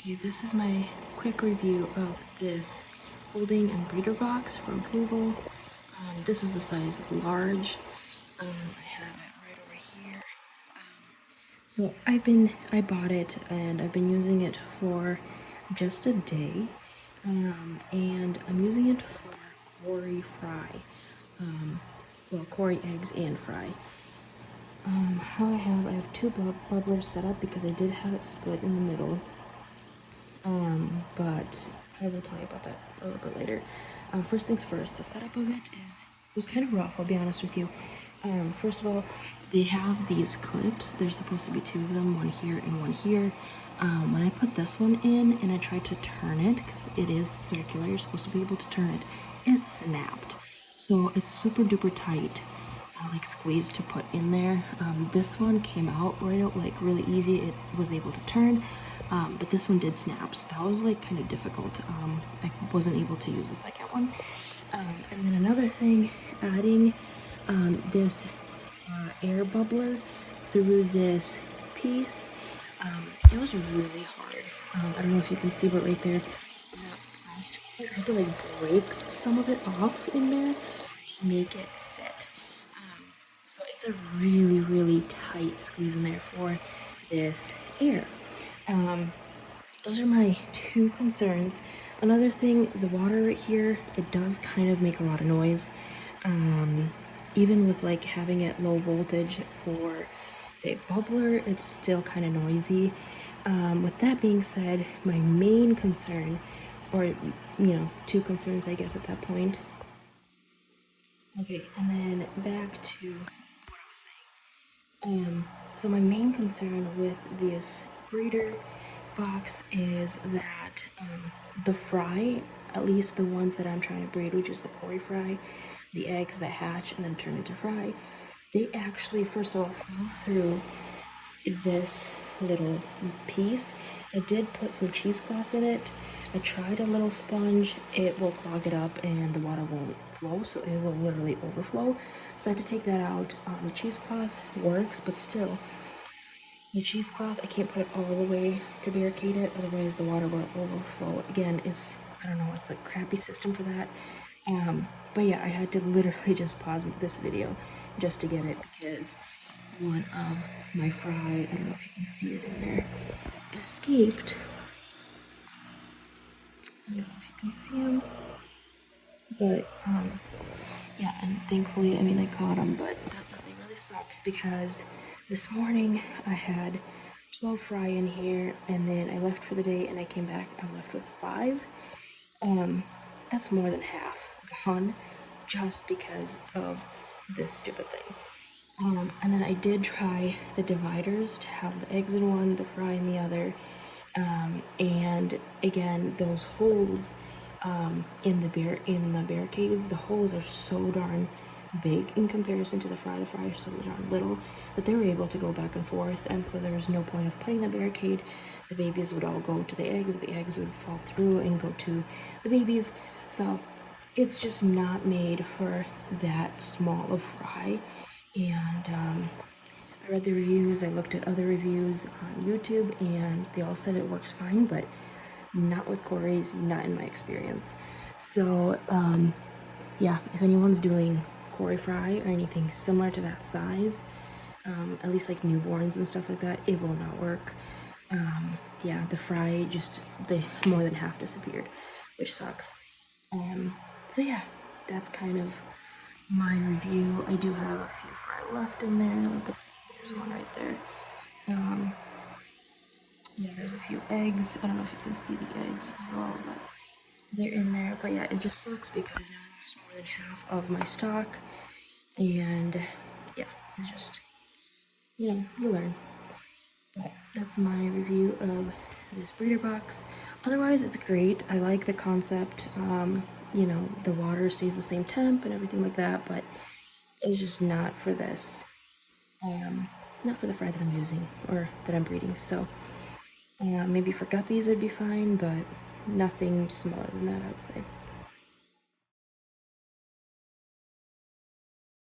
Okay, this is my quick review of this holding and breeder box from Fluval. This is the size large. I have it right over here. So I bought it and I've been using it for just a day. And I'm using it for Cory fry. Well, Cory eggs and fry. How I have two bubblers set up because I did have it split in the middle. But I will tell you about that a little bit later. First things first, the setup of it was kind of rough, I'll be honest with you. First of all, they have these clips. There's supposed to be two of them, one here and one here. When I put this one in and I tried to turn it, because it is circular, you're supposed to be able to turn it, it snapped. So it's super duper tight, like squeezed to put in there. This one came out right out like really easy. It was able to turn. But this one did snap, so that was like kind of difficult. I wasn't able to use the second one. And then another thing, adding this air bubbler through this piece, it was really hard. I don't know if you can see, but right there, that plastic, I had to like break some of it off in there to make it fit. So it's a really, really tight squeeze in there for this air. Those are my two concerns. Another thing, the water right here, it does kind of make a lot of noise. Even with like having it low voltage for the bubbler, it's still kind of noisy. With that being said, my main concern, or two concerns I guess at that point. Okay, and then back to what I was saying. So my main concern with this breeder box is that the fry, at least the ones that I'm trying to breed, which is the Cory fry, the eggs that hatch and then turn into fry, they actually first of all fall through this little piece. I did put some cheesecloth in it. I tried a little sponge. It will clog it up and the water won't flow, so it will literally overflow. So I had to take that out. The cheesecloth works, but still, the cheesecloth, I can't put it all the way to barricade it, otherwise the water will overflow. Again, I don't know, it's a crappy system for that. But yeah, I had to literally just pause this video just to get it because one of my fry, I don't know if you can see it in there, escaped. I don't know if you can see him. But, yeah, and thankfully, I caught him, but that really sucks because this morning I had 12 fry in here, and then I left for the day, and I came back, I'm left with 5. That's more than half gone, just because of this stupid thing. And then I did try the dividers to have the eggs in one, the fry in the other, and again, those holes in the barricades, the holes are so darn big in comparison to the fry. The fry are so darn little that they were able to go back and forth, and so there was no point of putting the barricade. The babies would all go to the eggs would fall through and go to the babies. So it's just not made for that small of fry. And I read the reviews, I looked at other reviews on YouTube, and they all said it works fine, but not with Cory's, not in my experience. So, yeah, if anyone's doing Cory fry or anything similar to that size, at least like newborns and stuff like that, it will not work. Yeah, the fry they more than half disappeared, which sucks. So yeah, that's kind of my review. I do have a few fry left in there, like I said, there's one right there. Yeah, there's a few eggs. I don't know if you can see the eggs as well, but they're in there. But yeah, it just sucks because now there's more than half of my stock, and yeah, it's just, you learn. But that's my review of this breeder box. Otherwise, it's great. I like the concept. The water stays the same temp and everything like that, but it's just not for this. Not for the fry that I'm using or that I'm breeding. So maybe for guppies it'd be fine, but nothing smaller than that, I'd say.